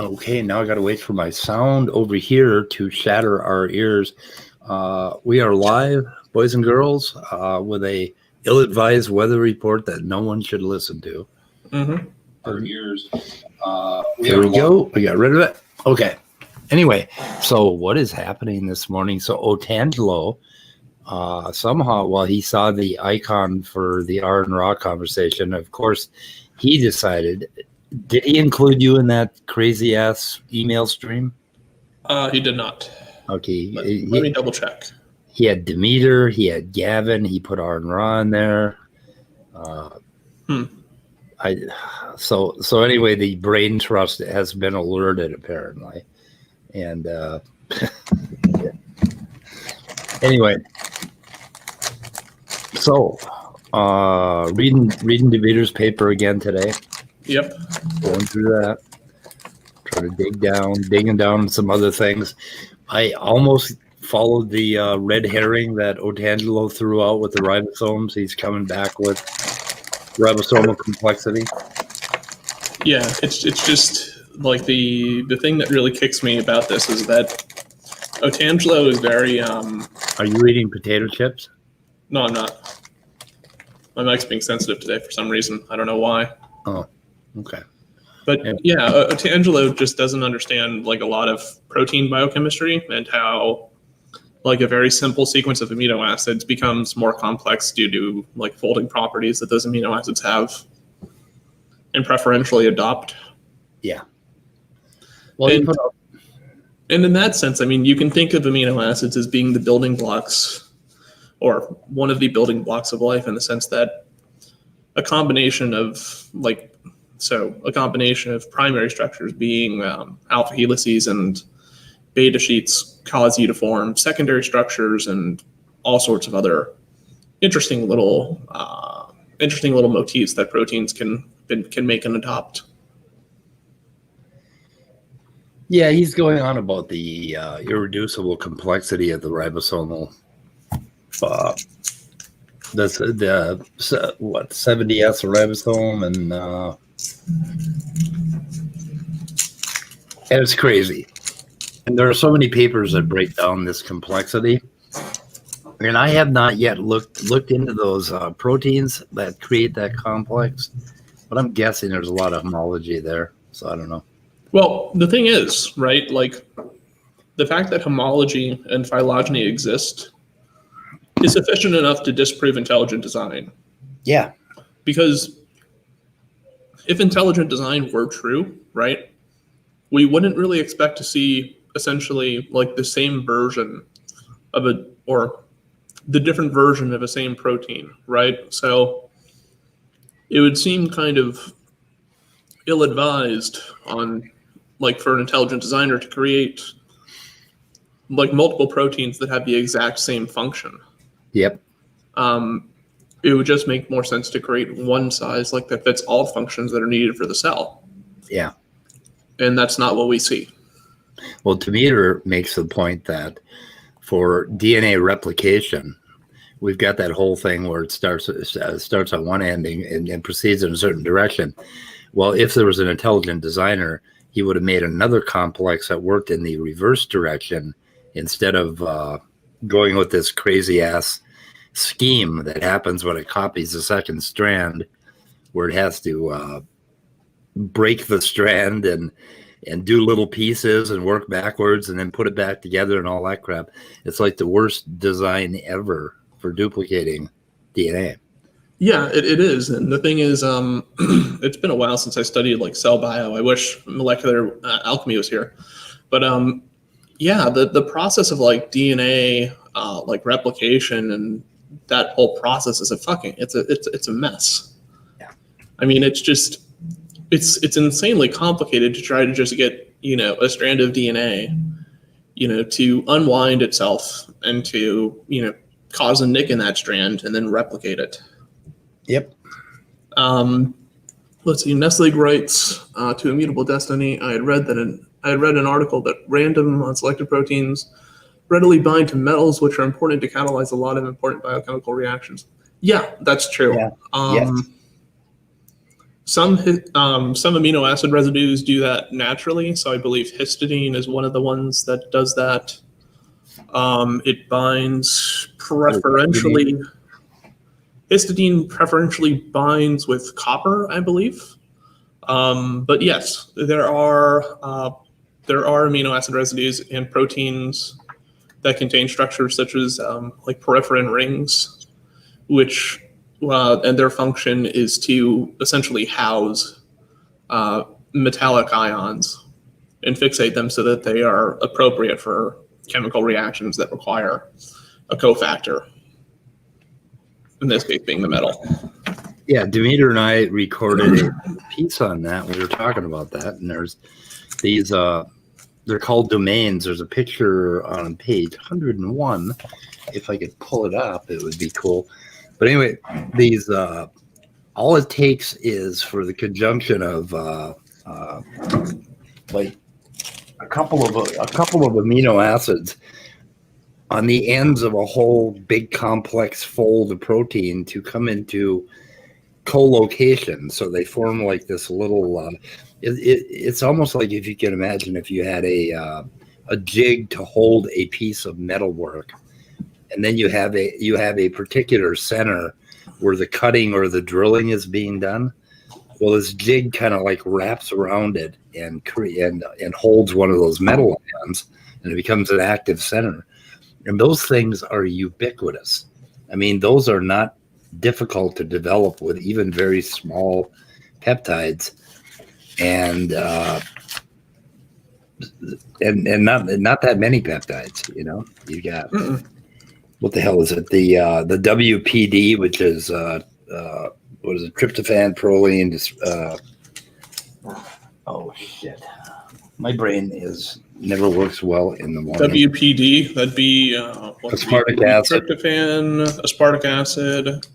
Okay, now I got to wait for my sound over here to shatter our ears. We are live, boys and girls, with a ill-advised weather report that no one should listen to. Mm-hmm. Our ears. Here we go. We got rid of it. Okay. Anyway, so what is happening this morning? So Otangelo, somehow, while he saw the icon for the R and Raw conversation, of course, he decided. Did he include you in that crazy ass email stream? He did not. Okay. Let me double check. He had Demeter, he had Gavin, he put R and Raw in there. So anyway, the brain trust has been alerted apparently. And anyway. So reading Demeter's paper again today. Yep. Going through that, trying to digging down some other things. I almost followed the red herring that Otangelo threw out with the ribosomes. He's coming back with ribosomal complexity. Yeah, it's just like the thing that really kicks me about this is that Otangelo is very. Are you eating potato chips? No, I'm not. My mic's being sensitive today for some reason. I don't know why. Oh. Okay. But yeah, Otangelo just doesn't understand like a lot of protein biochemistry and how like a very simple sequence of amino acids becomes more complex due to like folding properties that those amino acids have and preferentially adopt. Yeah. Well, and in that sense, I mean, you can think of amino acids as being the building blocks or one of the building blocks of life in the sense that a combination of primary structures being alpha helices and beta sheets cause you to form secondary structures and all sorts of other interesting little motifs that proteins can make and adopt. Yeah, he's going on about the irreducible complexity of the ribosomal. That's the 70S ribosome and it's crazy. And there are so many papers that break down this complexity. And I have not yet looked into those proteins that create that complex, but I'm guessing there's a lot of homology there. So I don't know. Well, the thing is, right, like the fact that homology and phylogeny exist is sufficient enough to disprove intelligent design. Yeah. Because if intelligent design were true, right, we wouldn't really expect to see essentially like the same version of or the different version of a same protein, right? So it would seem kind of ill-advised on like for an intelligent designer to create like multiple proteins that have the exact same function. Yep. It would just make more sense to create one size like that fits all functions that are needed for the cell. Yeah. And that's not what we see. Well, Demeter makes the point that for DNA replication, we've got that whole thing where it starts on one ending and proceeds in a certain direction. Well, if there was an intelligent designer, he would have made another complex that worked in the reverse direction instead of going with this crazy ass scheme that happens when it copies the second strand, where it has to break the strand and do little pieces and work backwards and then put it back together and all that crap. It's like the worst design ever for duplicating DNA. Yeah, it is. And the thing is, it's been a while since I studied like cell bio. I wish molecular alchemy was here. But yeah, the process of like DNA like replication and that whole process is it's a mess. Yeah. I mean, it's insanely complicated to try to just get, a strand of DNA, to unwind itself and to, cause a nick in that strand and then replicate it. Yep. Let's see. Nestlig writes to Immutable Destiny. I had read an article that random unselected proteins readily bind to metals, which are important to catalyze a lot of important biochemical reactions. Yeah, that's true. Yeah. Yes. some amino acid residues do that naturally. So I believe histidine is one of the ones that does that. It binds preferentially. Histidine preferentially binds with copper, I believe. But yes, there are amino acid residues and proteins that contain structures such as like peripherin rings, which and their function is to essentially house metallic ions and fixate them so that they are appropriate for chemical reactions that require a cofactor. In this case, being the metal. Yeah, Demeter and I recorded a piece on that. We were talking about that, and there's these. They're called domains. There's a picture on page 101. If I could pull it up, it would be cool. But anyway, these all it takes is for the conjunction of like a couple of amino acids on the ends of a whole big complex fold of protein to come into co-location. So they form like this little. It's almost like if you can imagine if you had a jig to hold a piece of metalwork. And then you have a particular center where the cutting or the drilling is being done. Well, this jig kind of like wraps around it and holds one of those metal ions, and it becomes an active center. And those things are ubiquitous. I mean, those are not difficult to develop with even very small peptides, and not that many peptides. You know, you got. What the hell is it? The WPD, which is what is it? Tryptophan, proline. Oh shit! My brain never works well in the morning. WPD, that'd be aspartic acid, tryptophan, aspartic acid,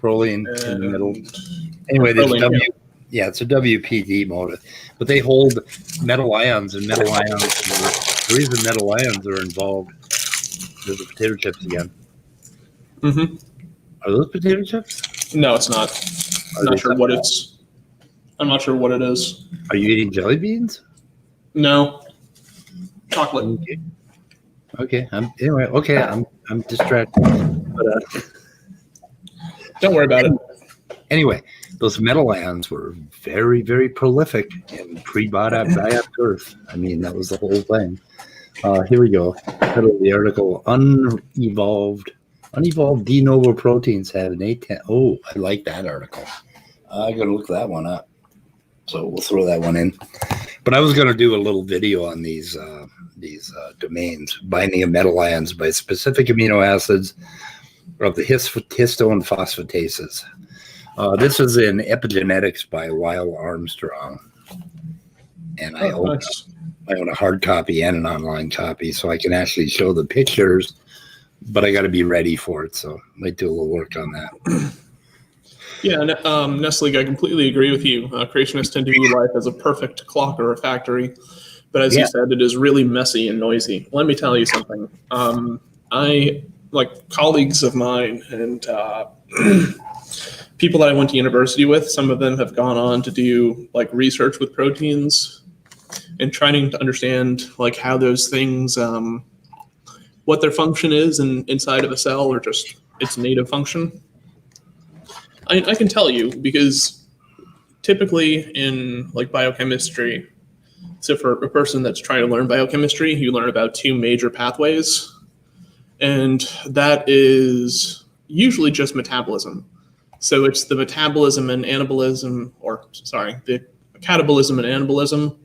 proline in the middle. Anyway, there's it's a WPD motive, but they hold metal ions, and metal ions. The reason metal ions are involved. There's the potato chips again. Mm-hmm. Are those potato chips? No, it's not. I'm not sure what it's. I'm not sure what it is. Are you eating jelly beans? No. Chocolate. Okay. I'm distracted. But, don't worry about it. Anyway, those metal ions were very, very prolific in pre-biop Earth. I mean, that was the whole thing. Here we go. Title of the article: Unevolved de novo proteins have an A10. Oh, I like that article. I got to look that one up. So we'll throw that one in. But I was going to do a little video on these domains, binding of metal ions by specific amino acids of the histone phosphatases. This is in Epigenetics by Lyle Armstrong, and I own a hard copy and an online copy, so I can actually show the pictures, but I got to be ready for it, so I might do a little work on that. Yeah, Nestle, I completely agree with you. Creationists tend to view life as a perfect clock or a factory, but as you said, it is really messy and noisy. Let me tell you something. I, like colleagues of mine and people that I went to university with, some of them have gone on to do like research with proteins and trying to understand like how those things, what their function is inside of a cell or just its native function. I can tell you because typically in like biochemistry, so for a person that's trying to learn biochemistry, you learn about two major pathways, and that is usually just metabolism. So it's the metabolism and anabolism, the catabolism and anabolism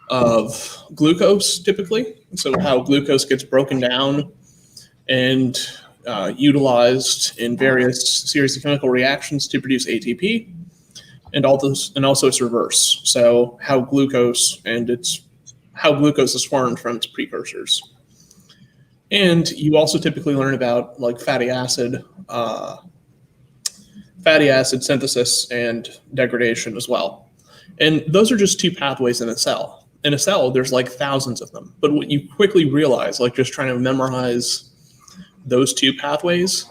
of glucose typically. So how glucose gets broken down and utilized in various series of chemical reactions to produce ATP, and also its reverse. So how glucose is formed from its precursors. And you also typically learn about like fatty acid synthesis and degradation as well. And those are just two pathways in a cell. In a cell, there's like thousands of them. But what you quickly realize, like just trying to memorize those two pathways,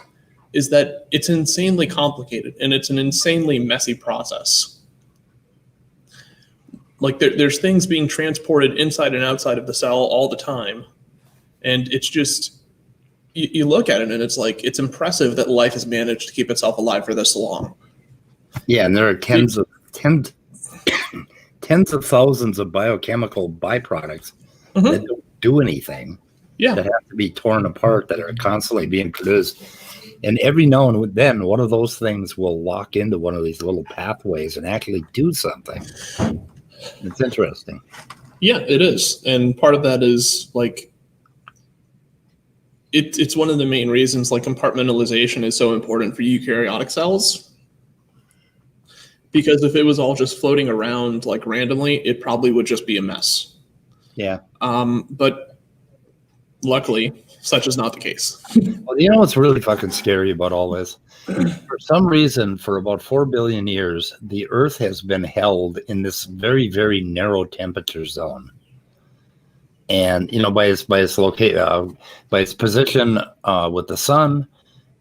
is that it's insanely complicated and it's an insanely messy process. like there's things being transported inside and outside of the cell all the time. And it's just, you look at it and it's like, it's impressive that life has managed to keep itself alive for this long. Yeah, and there are tens of thousands of biochemical byproducts that don't do anything. Yeah. That have to be torn apart, that are constantly being produced. And every now and then, one of those things will lock into one of these little pathways and actually do something. It's interesting. Yeah, it is. And part of that is like, it's one of the main reasons like compartmentalization is so important for eukaryotic cells. Because if it was all just floating around like randomly, it probably would just be a mess. Yeah. But luckily, such is not the case. Well, you know what's really fucking scary about all this? For some reason, for about 4 billion years, the Earth has been held in this very, very narrow temperature zone. And by its by its position with the sun,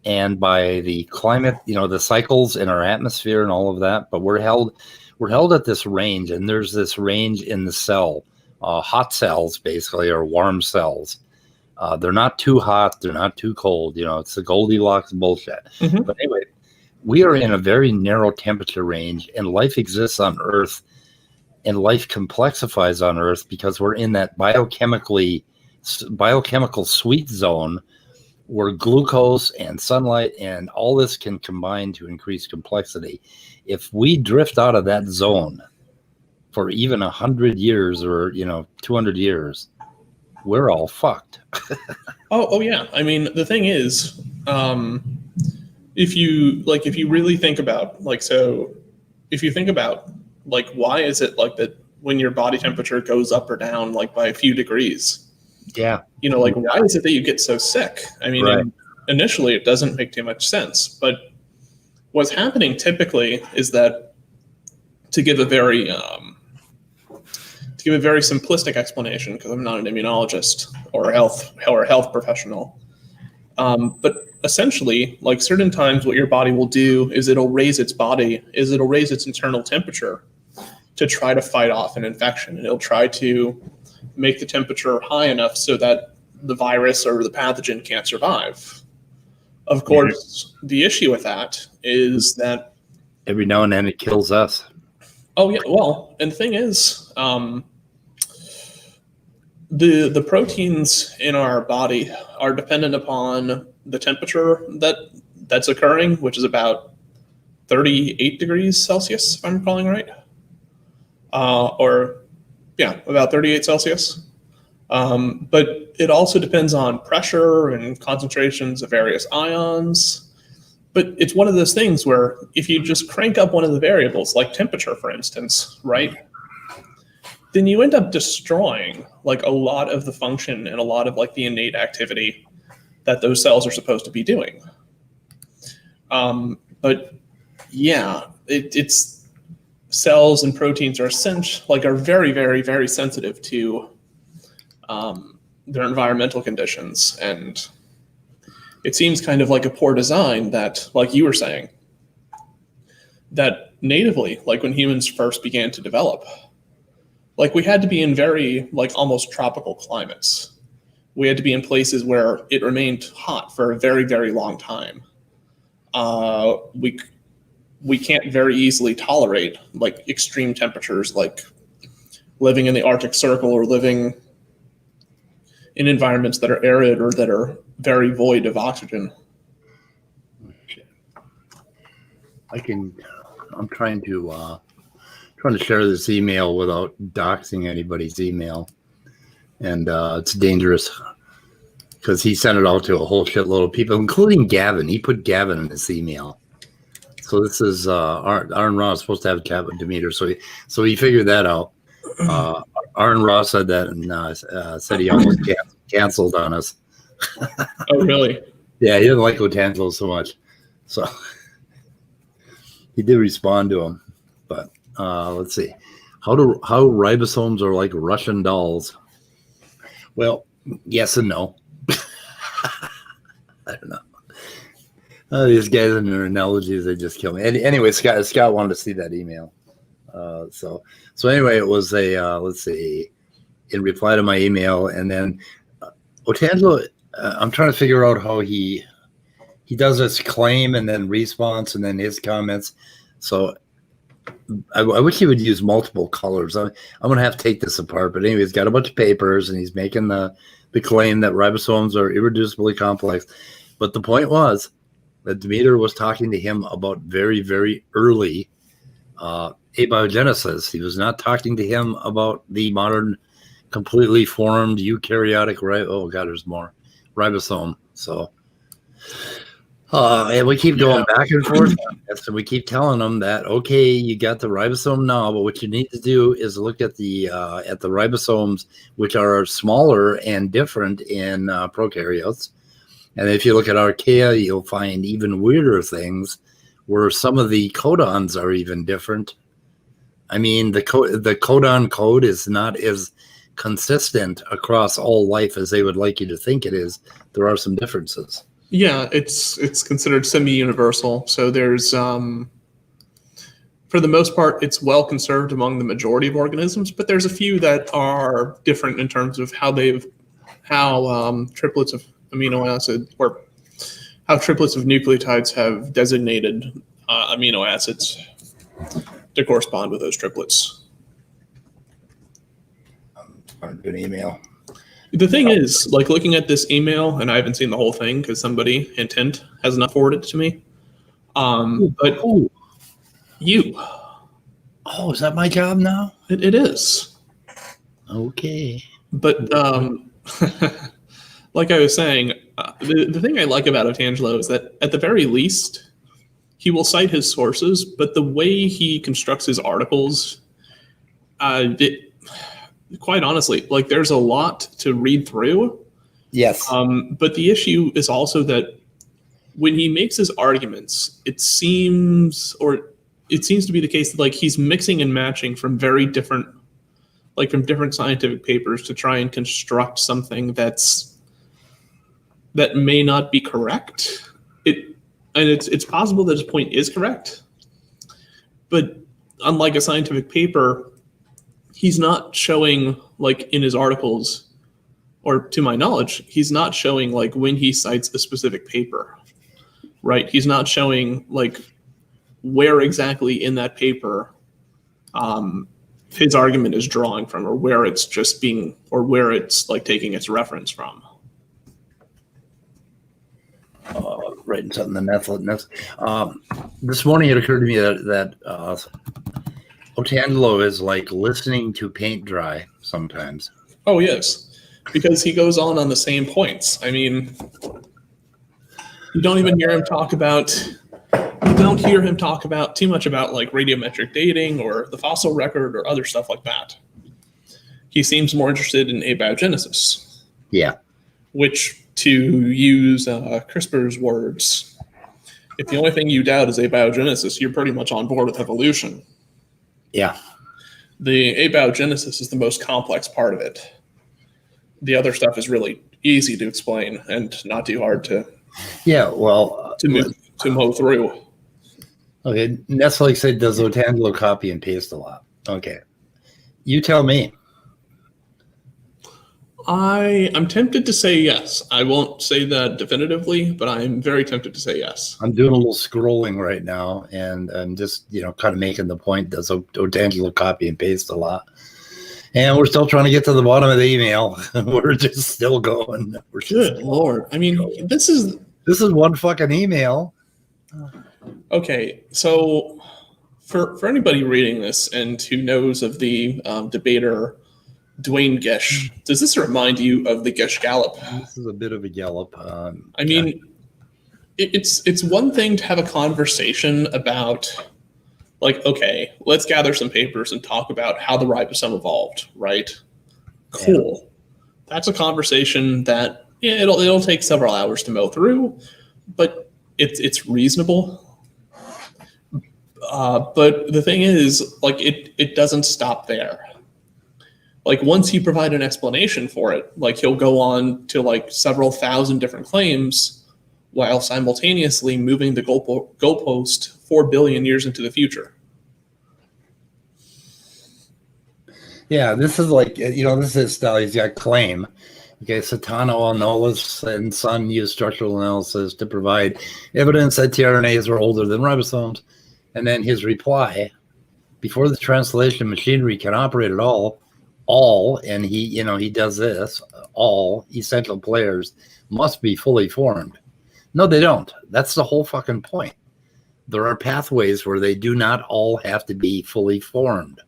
and by the climate, the cycles in our atmosphere and all of that. But we're held at this range, and there's this range in the cell, hot cells basically, or warm cells. They're not too hot, they're not too cold. It's the Goldilocks bullshit. Mm-hmm. But anyway, we are in a very narrow temperature range, and life exists on Earth. And life complexifies on Earth because we're in that biochemical sweet zone where glucose and sunlight and all this can combine to increase complexity. If we drift out of that zone for even 100 years or 200 years, we're all fucked. Oh yeah. I mean, the thing is, if you really think about like, why is it like that when your body temperature goes up or down like by a few degrees? Yeah. Like, why is it that you get so sick? I mean, right. Initially it doesn't make too much sense, but what's happening typically is that, to give a very simplistic explanation, because I'm not an immunologist or a health professional, but essentially, like, certain times what your body will do is it'll raise its internal temperature to try to fight off an infection, and it'll try to make the temperature high enough so that the virus or the pathogen can't survive. Of course, the issue with that is that every now and then it kills us. Oh yeah, well, and the thing is, the proteins in our body are dependent upon the temperature that's occurring, which is about 38 degrees Celsius, if I'm recalling right. About 38 Celsius. But it also depends on pressure and concentrations of various ions. But it's one of those things where if you just crank up one of the variables, like temperature, for instance, right, then you end up destroying like a lot of the function and a lot of like the innate activity that those cells are supposed to be doing. But yeah, it's cells and proteins are very, very, very sensitive to their environmental conditions. And it seems kind of like a poor design that, like you were saying, that natively, like when humans first began to develop, like we had to be in very like almost tropical climates. We had to be in places where it remained hot for a very, very long time. We can't very easily tolerate like extreme temperatures, like living in the Arctic Circle or living in environments that are arid or that are very void of oxygen. I'm trying to share this email without doxing anybody's email, and it's dangerous because he sent it out to a whole shitload of people, including Gavin. He put Gavin in this email. So this is Aaron Ross supposed to have a chat with Demeter, so he figured that out. Aaron Ross said that and said he almost canceled on us. Oh, really? Yeah, he didn't like Otangelo so much, so he did respond to him. But let's see, how ribosomes are like Russian dolls. Well, yes and no. I don't know. These guys and their analogies, they just kill me. Anyway, Scott wanted to see that email. So anyway, it was a let's see, in reply to my email, and then Otangelo. I'm trying to figure out how he does his claim and then response and then his comments. So I wish he would use multiple colors. I'm going to have to take this apart. But anyway, he's got a bunch of papers and he's making the claim that ribosomes are irreducibly complex. But the point was that Demeter was talking to him about very, very early abiogenesis. He was not talking to him about the modern, completely formed eukaryotic there's more ribosome. So, and we keep going back and forth on this, and we keep telling them that okay, you got the ribosome now, but what you need to do is look at the ribosomes, which are smaller and different in prokaryotes. And if you look at archaea, you'll find even weirder things where some of the codons are even different. I mean, the codon code is not as consistent across all life as they would like you to think it is. There are some differences. Yeah, it's considered semi-universal. So there's, for the most part, it's well conserved among the majority of organisms, but there's a few that are different in terms of how triplets of amino acid or how triplets of nucleotides have designated amino acids to correspond with those triplets. Good email. The thing is, like looking at this email, and I haven't seen the whole thing because somebody, intent, has not forwarded it to me. But you. Oh, is that my job now? It is. Okay. But like I was saying, the thing I like about Otangelo is that at the very least, he will cite his sources, but the way he constructs his articles, quite honestly, like there's a lot to read through. Yes. But the issue is also that when he makes his arguments, it seems to be the case that like he's mixing and matching from different scientific papers to try and construct something that may not be correct. It's possible that his point is correct, but unlike a scientific paper, he's not showing, like in his articles, or to my knowledge, he's not showing like when he cites a specific paper, right? He's not showing like where exactly in that paper his argument is drawing from, or where it's where it's like taking its reference from. Writing something in the this morning it occurred to me that Otangelo is like listening to paint dry sometimes. Oh, yes, because he goes on the same points. I mean, you don't hear him talk about too much about like radiometric dating or the fossil record or other stuff like that. He seems more interested in abiogenesis. Yeah. Which, to use CRISPR's words, if the only thing you doubt is abiogenesis, you're pretty much on board with evolution. Yeah. The abiogenesis is the most complex part of it. The other stuff is really easy to explain and not too hard to mow through. Okay, Netflix said, does Otangelo copy and paste a lot? Okay. You tell me. I'm tempted to say yes. I won't say that definitively, but I'm very tempted to say yes. I'm doing a little scrolling right now, and I'm just, kind of making the point, does Otangelo copy and paste a lot? And we're still trying to get to the bottom of the email. We're just still going. Good Lord. I mean, this is one fucking email. Okay, so for anybody reading this and who knows of the debater Duane Gish, does this remind you of the Gish Gallop? This is a bit of a gallop. I mean, it's one thing to have a conversation about, like, okay, let's gather some papers and talk about how the ribosome evolved, right? Cool. Yeah. That's a conversation that it'll take several hours to mow through, but it's reasonable. But the thing is, like, it doesn't stop there. Like, once you provide an explanation for it, like, he'll go on to like several thousand different claims while simultaneously moving the goalpost 4 billion years into the future. Yeah, this is like, this is style. He's got claim. Okay, Satano Anolis and Son used structural analysis to provide evidence that tRNAs are older than ribosomes. And then his reply, before the translation machinery can operate at all, and he does this, all essential players must be fully formed. No, they don't. That's the whole fucking point. There are pathways where they do not all have to be fully formed.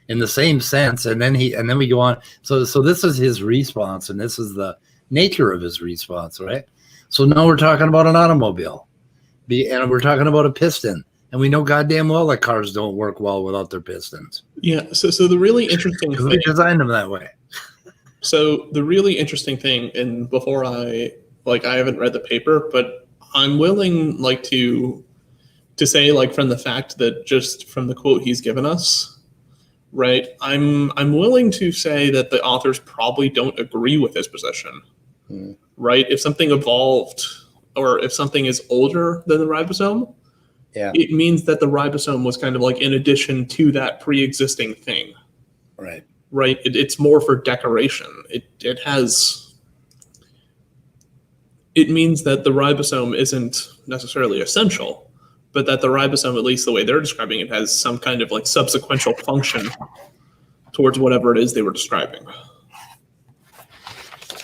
In the same sense, and then we go on. So this is his response, and this is the nature of his response, right? So now we're talking about an automobile, and we're talking about a piston, and we know goddamn well that cars don't work well without their pistons. Yeah. So the really interesting thing, they designed them that way. So the really interesting thing, and before I haven't read the paper, but I'm willing to say from the fact that just from the quote he's given us. Right. I'm willing to say that the authors probably don't agree with his position. Right. If something evolved or if something is older than the ribosome, it means that the ribosome was kind of in addition to that pre-existing thing. Right. Right. It's more for decoration. It means that the ribosome isn't necessarily essential, but that the ribosome, at least the way they're describing it, has some kind of subsequential function towards whatever it is they were describing.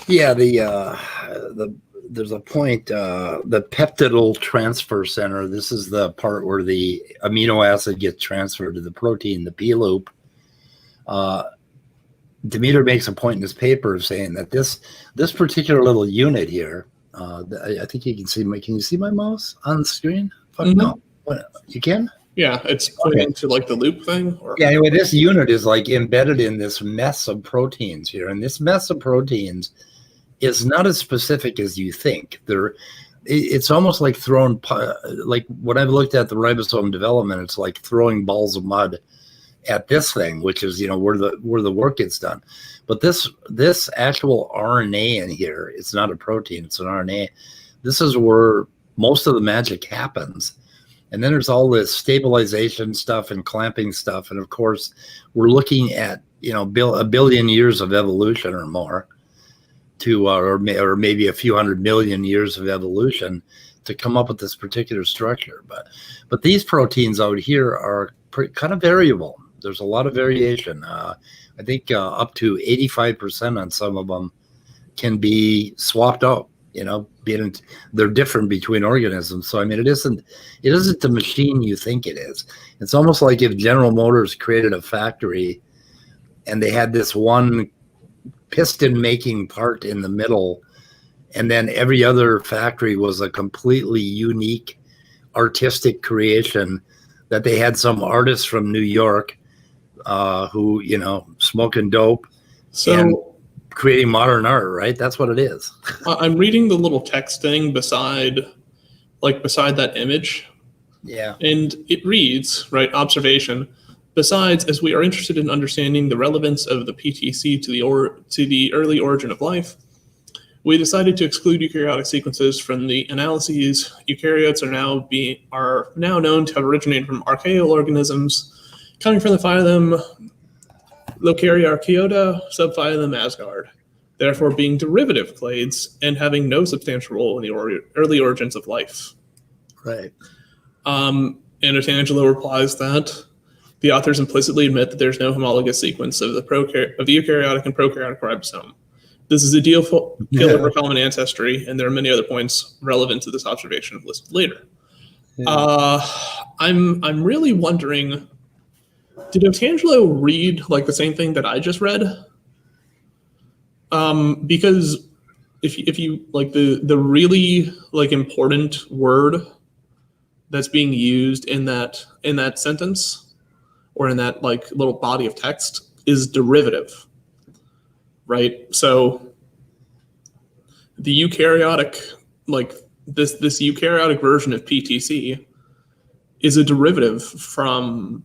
Yeah, there's a point, the peptidyl transfer center. This is the part where the amino acid gets transferred to the protein, the P loop. Demeter makes a point in his paper of saying that this particular little unit here, I think you can see can you see my mouse on the screen? Fuck no. What, you can? Yeah, it's pointing to the loop thing. Yeah, anyway, this unit is embedded in this mess of proteins here. And this mess of proteins is not as specific as you think. It's almost like throwing, when I've looked at the ribosome development, it's like throwing balls of mud at this thing, which is, where the work gets done. But this actual RNA in here, it's not a protein, it's an RNA. This is where most of the magic happens. And then there's all this stabilization stuff and clamping stuff. And of course, we're looking at, a billion years of evolution or more or maybe a few 100 million years of evolution to come up with this particular structure. But these proteins out here are kind of variable. There's a lot of variation. I think up to 85% on some of them can be swapped out. They're different between organisms. So, it isn't the machine you think it is. It's almost like if General Motors created a factory and they had this one piston making part in the middle, and then every other factory was a completely unique artistic creation that they had some artist from New York who, smoking dope. And creating modern art, right? That's what it is. I'm reading the little text thing beside that image. Yeah. And it reads, right, observation. Besides, as we are interested in understanding the relevance of the PTC to the early origin of life, we decided to exclude eukaryotic sequences from the analyses. Eukaryotes are now known to have originated from archaeal organisms, coming from the phylum Locararchaeota, subphylum Asgard, therefore being derivative clades and having no substantial role in the early origins of life. Right. And Otangelo replies that the authors implicitly admit that there's no homologous sequence of the eukaryotic and prokaryotic ribosome. This is a deal killer for common ancestry, and there are many other points relevant to this observation listed later. Yeah. I'm really wondering, did Otangelo read the same thing that I just read? Because if you the really important word that's being used in that sentence or in that little body of text is derivative, right? So the eukaryotic this eukaryotic version of PTC is a derivative from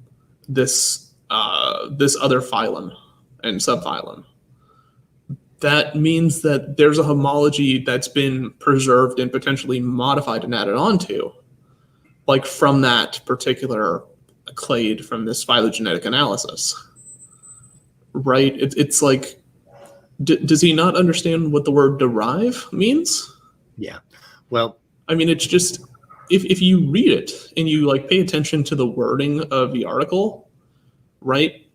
this other phylum and subphylum. That means that there's a homology that's been preserved and potentially modified and added onto, from that particular clade from this phylogenetic analysis. right? It's like, does he not understand what the word derive means? Yeah. Well, I mean, it's just, if you read it and you like pay attention to the wording of the article, right?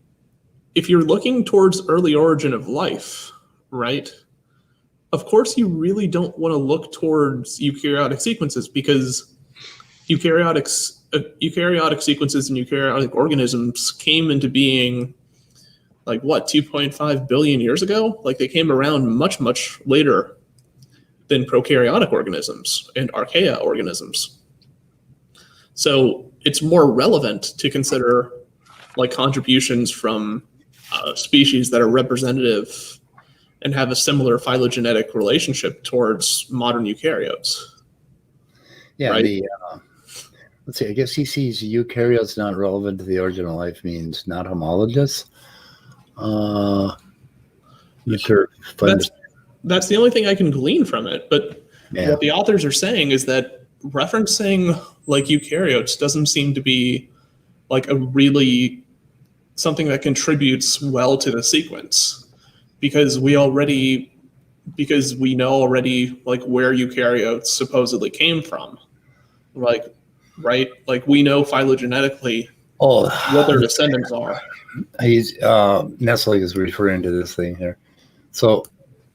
If you're looking towards early origin of life, right? Of course, you really don't want to look towards eukaryotic sequences, because eukaryotic sequences and eukaryotic organisms came into being like what, 2.5 billion years ago? Like they came around much, much later than prokaryotic organisms and archaea organisms. So it's more relevant to consider like contributions from species that are representative and have a similar phylogenetic relationship towards modern eukaryotes. yeah, Right. Let's see, I guess he sees eukaryotes not relevant to the origin of life means not homologous. Sure. That's the only thing I can glean from it. But Yeah. what the authors are saying is that referencing like eukaryotes doesn't seem to be like a really something that contributes well to the sequence, because we know already like where eukaryotes supposedly came from. Like, right? Like we know phylogenetically what their descendants are. He's Nestle is referring to this thing here. So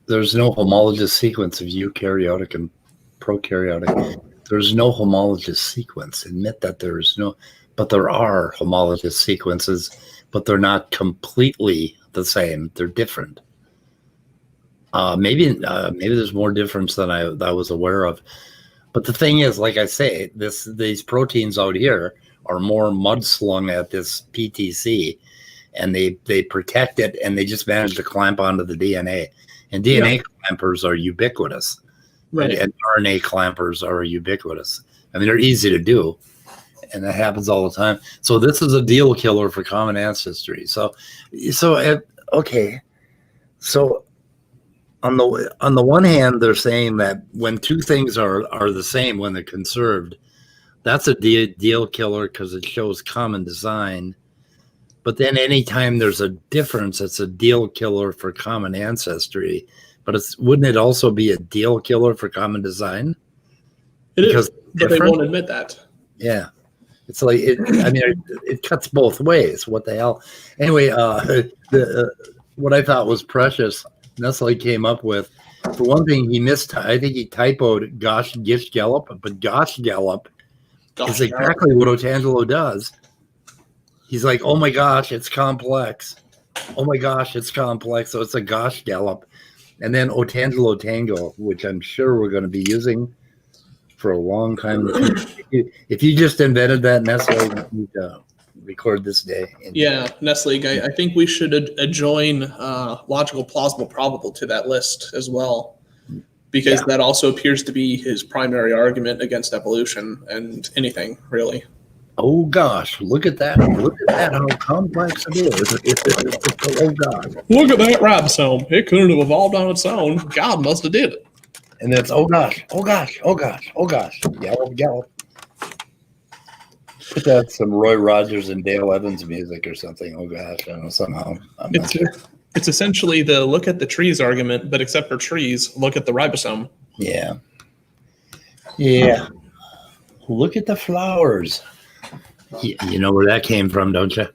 there's no homologous sequence of eukaryotic and prokaryotic. There's no homologous sequence. Admit that there is no, but there are homologous sequences, but they're not completely the same. They're different. Maybe there's more difference than I was aware of. But the thing is, like I say, these proteins out here are more mudslung at this PTC, and they protect it, and they just manage to clamp onto the DNA. And DNA clampers are ubiquitous, Right. and RNA clampers are ubiquitous. I mean, they're easy to do, and that happens all the time. So this is a deal killer for common ancestry. So okay. So on the one hand, they're saying that when two things are the same when they're conserved, that's a deal killer because it shows common design. But then anytime there's a difference, it's a deal killer for common ancestry. But wouldn't it also be a deal killer for common design? It is, but they won't admit that. Yeah. It's like, it cuts both ways. What the hell? Anyway, what I thought was precious, Nestle came up with, for one thing, I think he typoed Gish Gallop, but Gosh Gallop is exactly what Otangelo does. He's like, oh my gosh, it's complex. Oh my gosh, it's complex. So it's a Gosh Gallop. And then Otangelo Tango, which I'm sure we're going to be using for a long time. If you just invented that, Nestle, you need to record this day. Yeah, Nestle, I think we should join logical, plausible, probable to that list as well, because that also appears to be his primary argument against evolution and anything, really. Oh gosh, look at that. Look at that, how complex it is. Oh God. Look at that ribosome. It couldn't have evolved on its own. God must have did it. And it's oh gosh. Gallop. Put that some Roy Rogers and Dale Evans music or something. Oh gosh, I don't know, somehow. It's essentially the look at the trees argument, but except for trees, look at the ribosome. Yeah. Yeah. Look at the flowers. You know where that came from, don't you?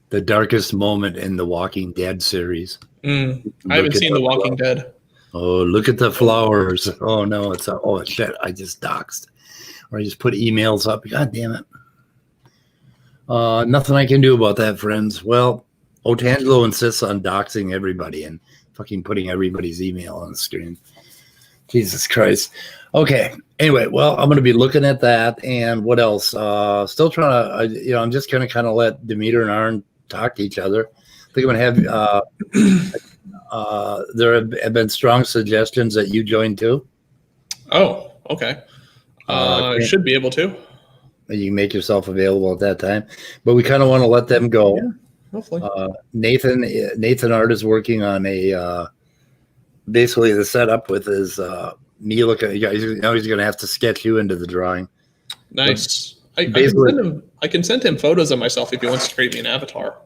The darkest moment in the Walking Dead series. I haven't seen The Walking Dead. Oh, look at the flowers. Oh no, oh shit, I just doxed. Or I just put emails up. God damn it. Nothing I can do about that, friends. Well, Otangelo insists on doxing everybody and fucking putting everybody's email on the screen. Jesus Christ. Okay. Anyway, well, I'm going to be looking at that. And what else? Still trying to, I'm just going to kind of let Demeter and Aaron talk to each other. I think I'm going to have, there have been strong suggestions that you join too. Oh, okay. Should be able to. You can make yourself available at that time. But we kind of want to let them go. Yeah, hopefully. Nathan Art is working on basically the setup with his me looking. He's going to have to sketch you into the drawing. Nice. I can send him photos of myself if he wants to create me an avatar.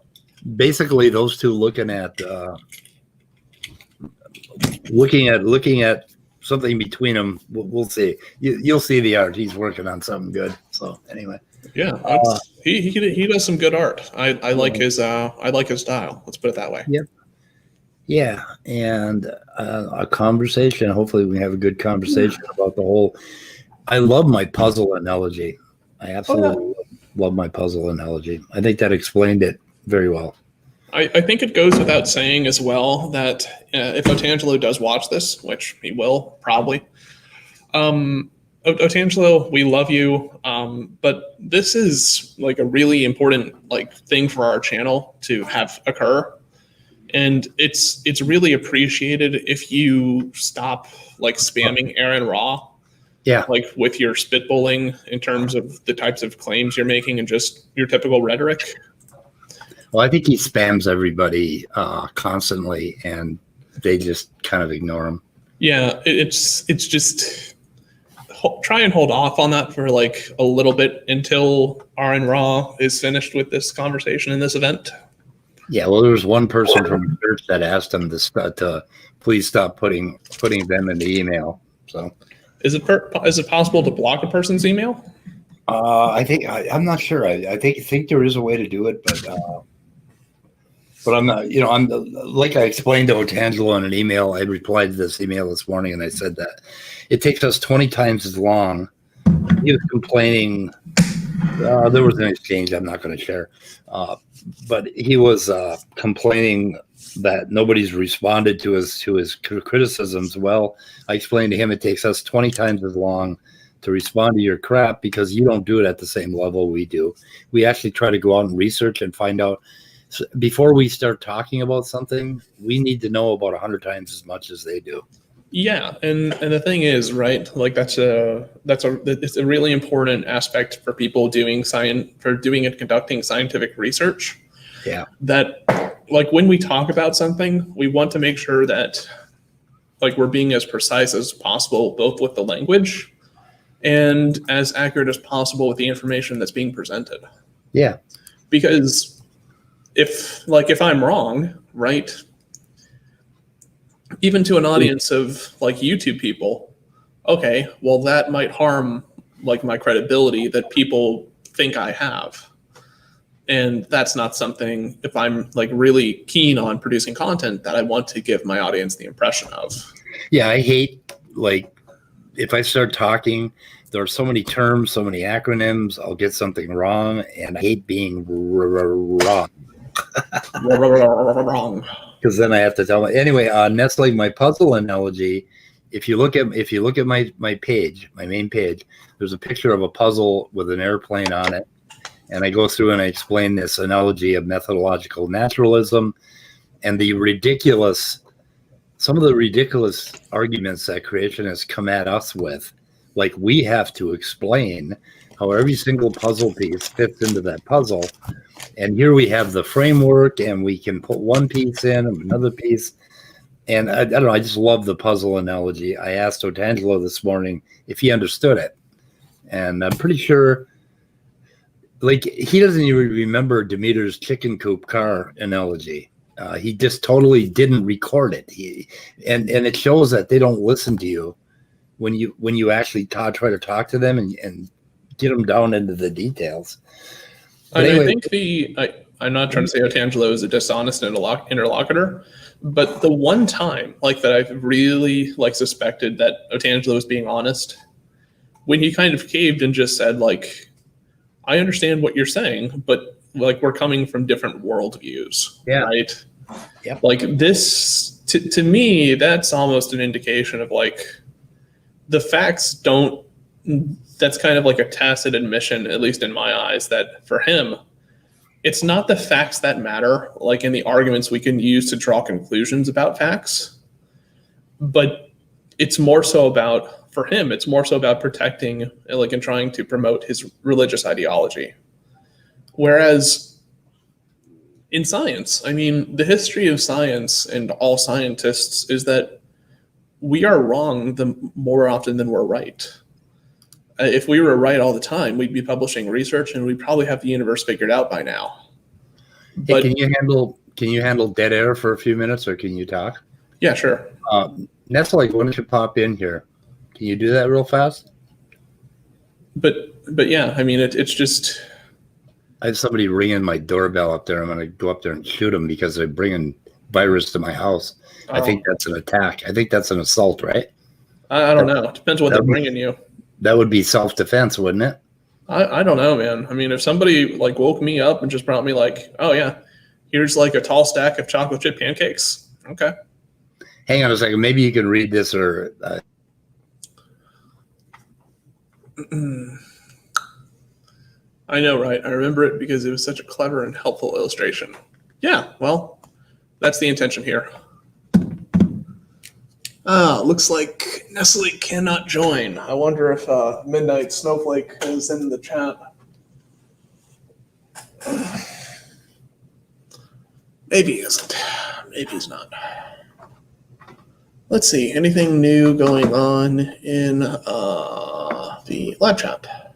basically those two looking at something between them. We'll see. You'll see the art. He's working on something good. So anyway, Yeah, he does some good art. I like his style. Let's put it that way. yeah, yeah, and a conversation. Hopefully, we have a good conversation about the whole. I love my puzzle analogy. I absolutely love my puzzle analogy. I think that explained it very well. I think it goes without saying as well that if Otangelo does watch this, which he will probably, Otangelo, we love you, but this is like a really important like thing for our channel to have occur, and it's really appreciated if you stop like spamming Aaron Raw. Yeah. Like with your spitballing in terms of the types of claims you're making and just your typical rhetoric. Well, I think he spams everybody constantly, and they just kind of ignore him. Yeah, it's just try and hold off on that for like a little bit until Aaron Raw is finished with this conversation in this event. Yeah, well, there was one person from the church that asked him to please stop putting them in the email. So. Is it possible to block a person's email? I think I'm not sure. I think there is a way to do it, but I'm not. You know, I'm like I explained to Otangelo in an email. I replied to this email this morning, and I said that it takes us 20 times as long. He was complaining. There was an exchange I'm not going to share, but he was complaining that nobody's responded to his criticisms. Well, I explained to him it takes us 20 times as long to respond to your crap because you don't do it at the same level we do. We actually try to go out and research and find out. So before we start talking about something, we need to know about 100 times as much as they do. Yeah, and the thing is, right? Like it's a really important aspect for people doing and conducting scientific research. Yeah. That like when we talk about something, we want to make sure that like we're being as precise as possible, both with the language and as accurate as possible with the information that's being presented. Yeah. Because if I'm wrong, right? Even to an audience of like YouTube people, okay, well that might harm like my credibility that people think I have. And that's not something, if I'm like really keen on producing content, that I want to give my audience the impression of. Yeah, I hate like if I start talking, there are so many terms, so many acronyms, I'll get something wrong, and I hate being wrong. Wrong. Because then I have to tell them. Anyway, Nestle, my puzzle analogy, if you look at my page, my main page, there's a picture of a puzzle with an airplane on it. And I go through and I explain this analogy of methodological naturalism and some of the ridiculous arguments that creationists come at us with. Like we have to explain how every single puzzle piece fits into that puzzle. And here we have the framework and we can put one piece in and another piece. And I don't know, I just love the puzzle analogy. I asked Otangelo this morning if he understood it. And I'm pretty sure like he doesn't even remember Demeter's chicken coop car analogy. He just totally didn't record it. And it shows that they don't listen to you when you actually try to talk to them and get them down into the details. But anyway, I think I'm not trying to say Otangelo is a dishonest interlocutor, but the one time like that I've really like suspected that Otangelo was being honest, when he kind of caved and just said like, I understand what you're saying, but like we're coming from different worldviews, yeah. Right? Yep. Like this, to me, that's almost an indication of like the facts don't. That's kind of like a tacit admission, at least in my eyes, that for him, it's not the facts that matter, like in the arguments we can use to draw conclusions about facts, but it's more so about. For him, it's more so about protecting, like, and trying to promote his religious ideology. Whereas in science, I mean, the history of science and all scientists is that we are wrong more often than we're right. If we were right all the time, we'd be publishing research and we'd probably have the universe figured out by now. Hey, But can you handle dead air for a few minutes, or can you talk? yeah, sure. Nestle, why don't you pop in here? Can you do that real fast? But yeah, I mean, it's just I have somebody ringing my doorbell up there. I'm going to go up there and shoot them because they're bringing virus to my house. I think that's an attack. I think that's an assault, right? I don't know. It depends what they're bringing you. That would be self-defense, wouldn't it? I don't know, man. I mean, if somebody like woke me up and just brought me like, oh yeah, here's like a tall stack of chocolate chip pancakes. Okay. Hang on a second. Maybe you can read this or. I know, right? I remember it because it was such a clever and helpful illustration. Yeah, well, that's the intention here. Looks like Nestle cannot join. I wonder if Midnight Snowflake is in the chat. Maybe he isn't. Maybe he's not. Let's see. Anything new going on in the lab chat?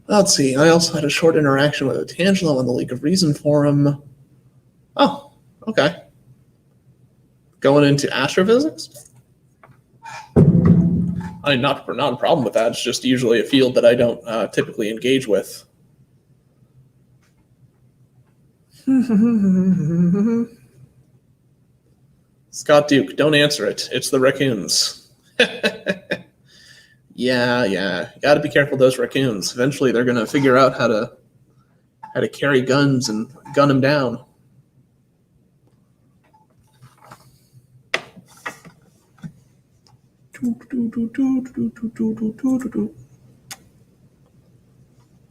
Let's see. I also had a short interaction with Otangelo on the League of Reason forum. Oh, okay. Going into astrophysics? I mean, not a problem with that. It's just usually a field that I don't typically engage with. Scott Duke, don't answer it. It's the raccoons. Yeah. Got to be careful of those raccoons. Eventually, they're going to figure out how to carry guns and gun them down.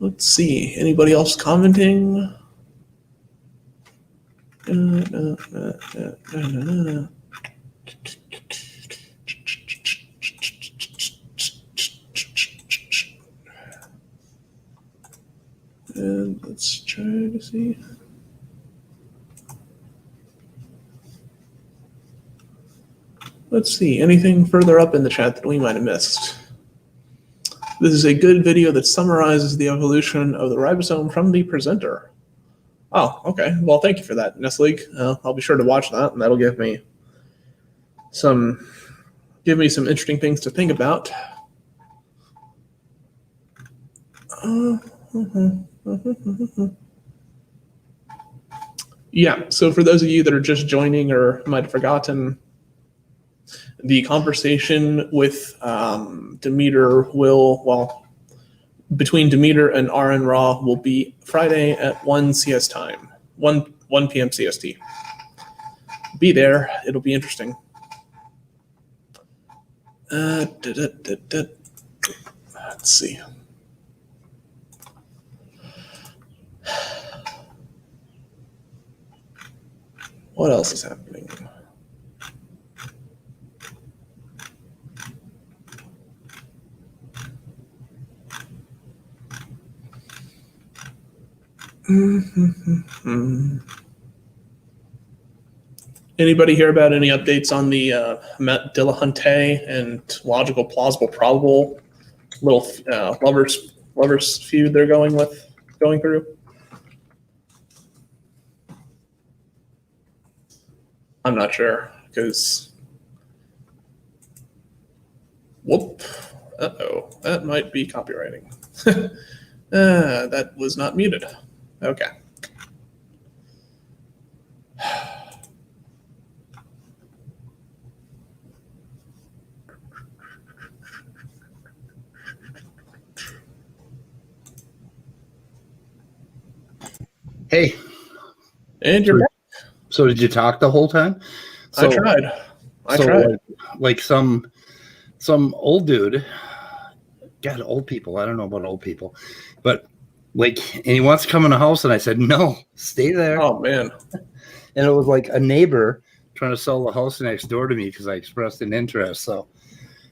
Let's see. Anybody else commenting? And let's try to see. Let's see, anything further up in the chat that we might have missed? This is a good video that summarizes the evolution of the ribosome from the presenter. Oh, okay. Well, thank you for that, Nestle. I'll be sure to watch that, and that'll give me some interesting things to think about. Yeah, so for those of you that are just joining or might have forgotten, the conversation with Demeter between Demeter and Aaron Ra will be Friday at 1 CS time, 1 p.m. CST. Be there. It'll be interesting. Let's see. What else is happening? Anybody hear about any updates on the Matt Dillahunty and logical, plausible, probable little lovers feud they're going through? I'm not sure because whoop. Uh-oh, that might be copywriting. That was not muted. Okay. Hey. And you're back. So did you talk the whole time? I tried. I tried. Like some old dude. God, old people. I don't know about old people, but and he wants to come in the house, and I said no, stay there. Oh man! And it was like a neighbor trying to sell the house next door to me because I expressed an interest. So,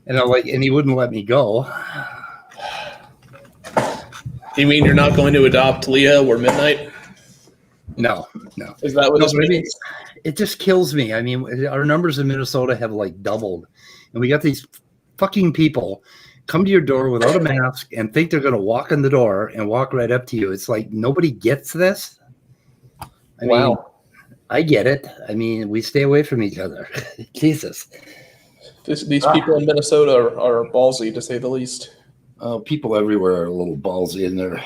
and he wouldn't let me go. You mean you're not going to adopt Leah or Midnight? No. Is that what this means? It just kills me. I mean, our numbers in Minnesota have doubled, and we got these fucking people come to your door without a mask and think they're going to walk in the door and walk right up to you. It's like nobody gets this. I mean, Wow. I get it. I mean, we stay away from each other. Jesus. These people in Minnesota are ballsy, to say the least. People everywhere are a little ballsy in there.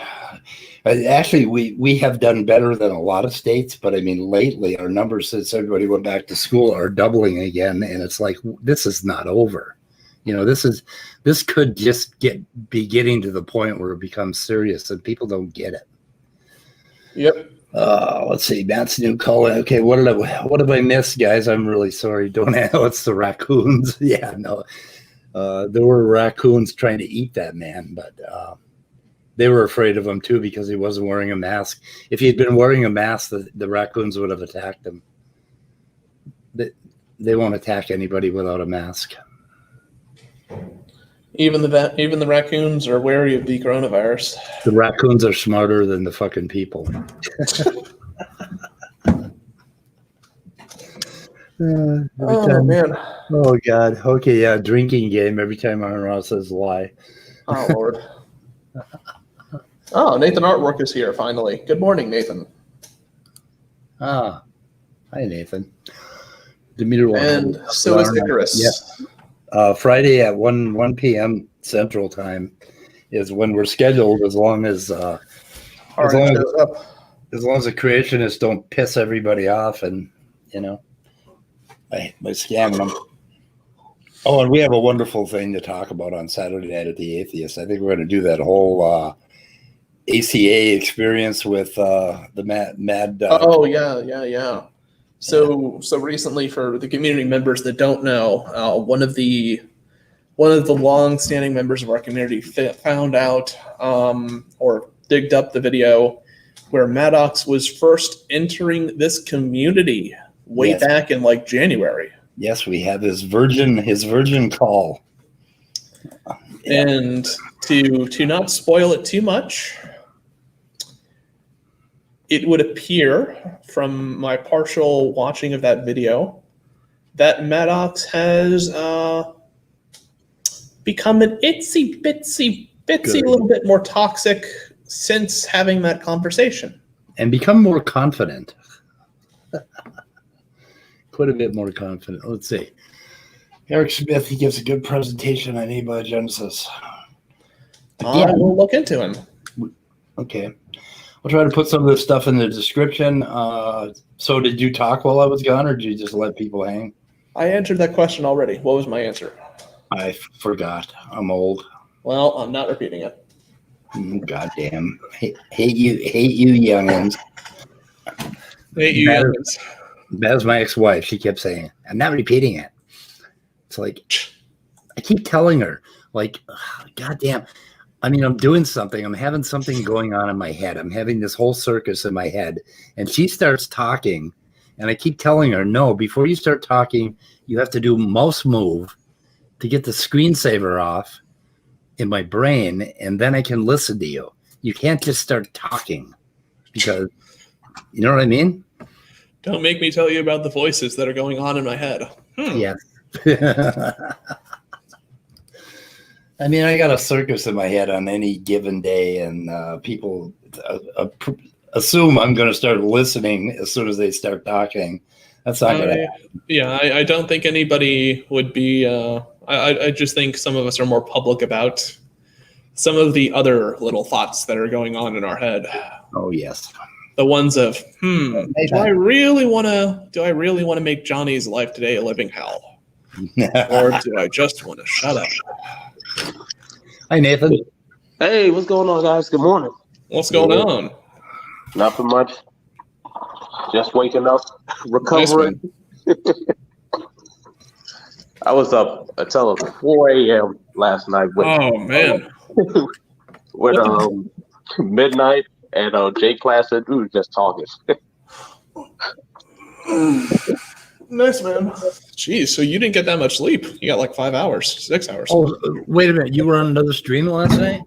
Actually, we have done better than a lot of states, but I mean, lately our numbers since everybody went back to school are doubling again, and it's like this is not over. You know, this could just be getting to the point where it becomes serious, and people don't get it. Yep. Let's see, Matt's new call. Okay, what have I missed, guys? I'm really sorry. Don't know. It's the raccoons. Yeah, no. There were raccoons trying to eat that man, but they were afraid of him too because he wasn't wearing a mask. If he'd been wearing a mask, the raccoons would have attacked him. They won't attack anybody without a mask. Even the raccoons are wary of the coronavirus. The raccoons are smarter than the fucking people. Man. Oh God. Okay, yeah, drinking game. Every time Aaron Ross says lie. Oh Lord. Oh, Nathan Artwork is here finally. Good morning, Nathan. Hi Nathan. Demeter And so is Icarus. Yeah. Friday at 1 p.m. Central Time is when we're scheduled. As long as the creationists don't piss everybody off, and by scamming them. Oh, and we have a wonderful thing to talk about on Saturday night at the Atheist. I think we're going to do that whole ACA experience with the Mad. Oh yeah. So recently, for the community members that don't know, one of the long-standing members of our community found out or digged up the video where Maddox was first entering this community way back in like January. Yes, we have his virgin call. And to not spoil it too much, it would appear from my partial watching of that video that Maddox has become an itsy bitsy a little bit more toxic since having that conversation. And become more confident. Quite a bit more confident. Let's see. Eric Smith, he gives a good presentation on Abiogenesis. I will look into him. Okay. I'll try to put some of this stuff in the description. So did you talk while I was gone, or did you just let people hang? I answered that question already. What was my answer? I forgot. I'm old. Well, I'm not repeating it. Goddamn. Hate you youngins. Hate you youngins. That was my ex-wife. She kept saying, I'm not repeating it. It's like, I keep telling her, like, goddamn. I mean, I'm doing something. I'm having something going on in my head. I'm having this whole circus in my head. And she starts talking. And I keep telling her, no, before you start talking, you have to do mouse move to get the screensaver off in my brain. And then I can listen to you. You can't just start talking because, you know what I mean? Don't make me tell you about the voices that are going on in my head. Yes. I mean, I got a circus in my head on any given day, and people assume I'm going to start listening as soon as they start talking. That's not going to happen. Yeah, I don't think anybody would be. I just think some of us are more public about some of the other little thoughts that are going on in our head. Oh, yes. The ones of, do I really want to make Johnny's life today a living hell? Or do I just want to shut up? Hi, Nathan. Hey, what's going on, guys? Good morning. What's going on? Nothing much. Just waking up, recovering. I was up until 4 a.m. last night with Midnight and Jay Placid. We were just talking. Nice, man. Jeez, so you didn't get that much sleep. You got like 5 hours, 6 hours. Oh, wait a minute. You were on another stream last night?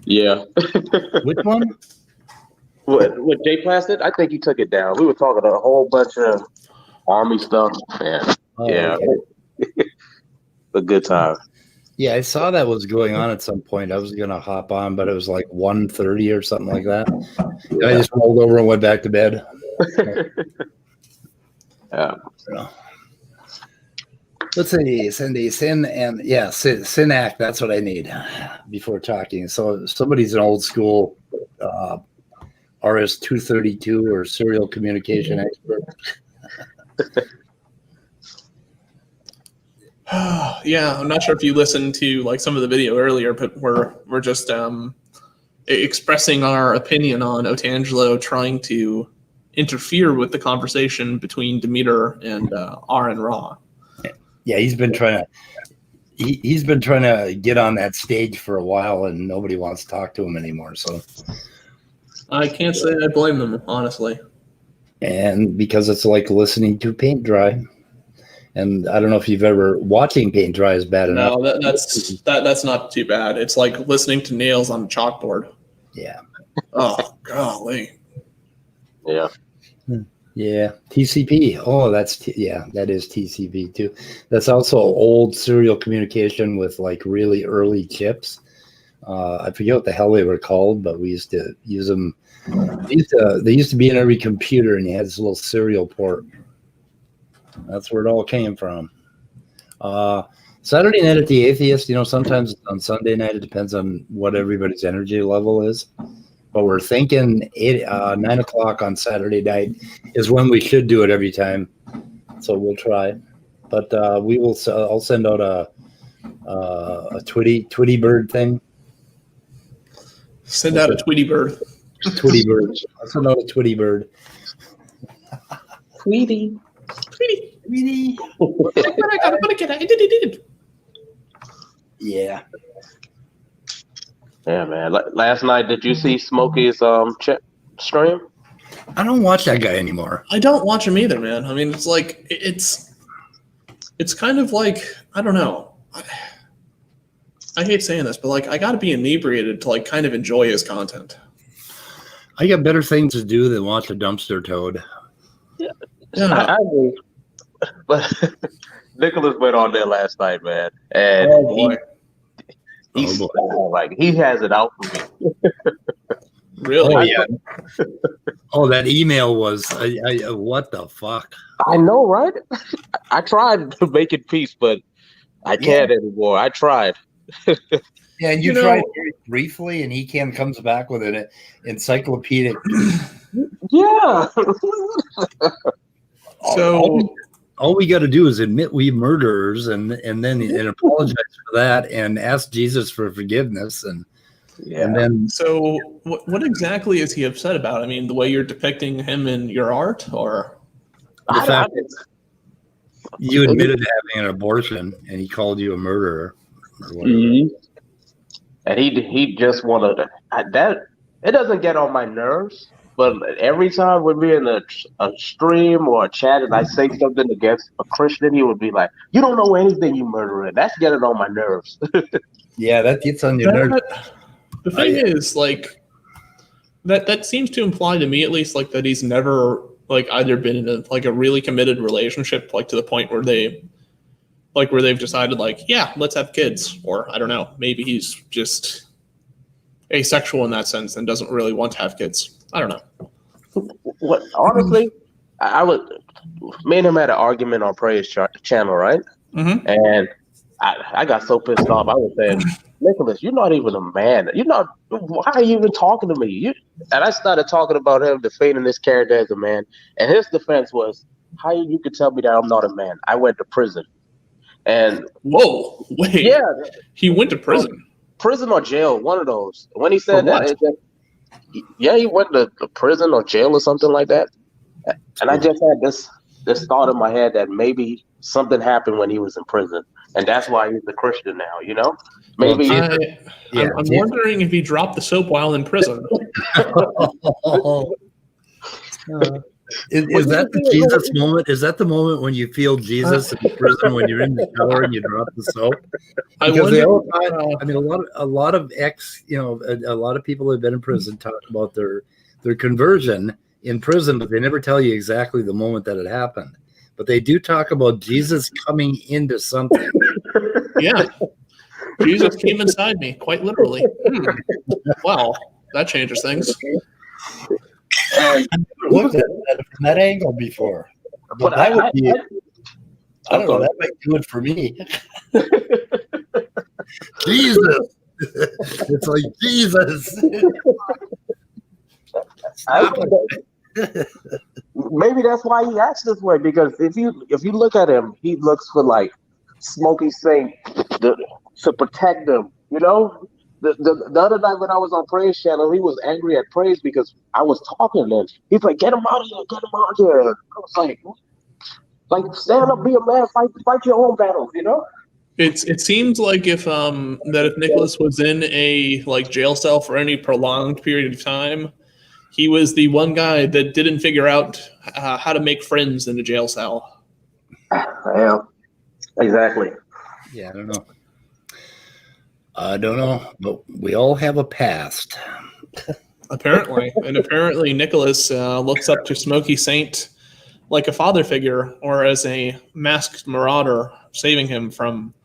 Yeah. Which one? With Jay Placid? I think he took it down. We were talking a whole bunch of Army stuff. Man. Yeah. Okay. A good time. Yeah, I saw that was going on at some point. I was going to hop on, but it was like 1:30 or something like that. I just rolled over and went back to bed. Yeah. Let's see, Cindy, Synac. That's what I need before talking. So somebody's an old school RS-232 or serial communication expert. Yeah, I'm not sure if you listened to like some of the video earlier, but we're just expressing our opinion on Otangelo trying to interfere with the conversation between Demeter and Aaron Ra. Yeah, he's been trying to get on that stage for a while, and nobody wants to talk to him anymore. So, I can't say I blame them, honestly. and because it's like listening to paint dry. And I don't know if you've ever watching paint dry is bad enough. No, that's not too bad. It's like listening to nails on a chalkboard. Yeah. Oh, golly. Yeah. Yeah. TCP. Oh, that is TCP too. That's also old serial communication with like really early chips. I forget what the hell they were called, but we used to use them. They used to be in every computer, and you had this little serial port. That's where it all came from. Saturday night at the Atheist, sometimes on Sunday night, it depends on what everybody's energy level is. But we're thinking 9 o'clock on Saturday night is when we should do it every time. So we'll try. But I'll send out a Tweety bird thing. Send out a Tweety bird. Tweety bird. I'll send out a Tweety bird. Tweety. Tweety. I did. Yeah. Yeah, man. Last night, did you see Smokey's stream? I don't watch that guy anymore. I don't watch him either, man. I mean, it's like it's kind of like, I don't know. I hate saying this, but like I got to be inebriated to like kind of enjoy his content. I got better things to do than watch a dumpster toad. Yeah. I agree. But Nicholas went on there last night, man, and he has it out for me. Really? Oh, yeah. Oh, that email was what the fuck? I know, right? I tried to make it peace, but I can't anymore. I tried. Yeah, and you tried very briefly, and he comes back with an encyclopedic. Yeah. So all we got to do is admit we murderers, and apologize for that, and ask Jesus for forgiveness, and then. So what exactly is he upset about? I mean, the way you're depicting him in your art, or the fact you admitted to having an abortion, and he called you a murderer. Mm-hmm. And he just wanted that. It doesn't get on my nerves. But every time when we're in a stream or a chat and I say something against a Christian, he would be like, "You don't know anything, you murderer." That's getting on my nerves. Yeah, that gets on your nerves. The thing is, like, that seems to imply to me, at least, like that he's never like either been in a really committed relationship, like to the point where they've decided like, yeah, let's have kids, or I don't know, maybe he's just asexual in that sense and doesn't really want to have kids. I don't know. What honestly, me and him had an argument on Praise channel, right? Mm-hmm. And I got so pissed off. I was saying, Nicholas, you're not even a man. You're not. Why are you even talking to me? And I started talking about him defending this character as a man. And his defense was, how you could tell me that I'm not a man? I went to prison. And whoa, wait. Yeah, he went to prison. Prison or jail, one of those. When he said that, he went to prison or jail or something like that. And I just had this thought in my head that maybe something happened when he was in prison, and that's why he's a Christian now. Maybe. I'm wondering if he dropped the soap while in prison. Is that the Jesus moment? Is that the moment when you feel Jesus in prison when you're in the shower and you drop the soap? Because a lot of a lot of people who have been in prison talk about their conversion in prison, but they never tell you exactly the moment that it happened. But they do talk about Jesus coming into something. Yeah. Jesus came inside me, quite literally. Wow, that changes things. And I never looked at that from that angle before. But but that would be, I don't know, sorry. that might do it for me. Jesus. It's like, Jesus. Maybe that's why he acts this way, because if you look at him, he looks for like Smokey Saint to protect them. You know, the other night when I was on Praise Channel, he was angry at Praise because I was talking and he's like, "Get him out of here! Get him out of here!" I was like stand up, be a man, fight your own battles. You know. It seems like if Nicholas was in a like jail cell for any prolonged period of time, he was the one guy that didn't figure out how to make friends in a jail cell. Yeah, exactly. Yeah, I don't know, but we all have a past. Apparently Nicholas looks up to Smokey Saint like a father figure or as a masked marauder saving him from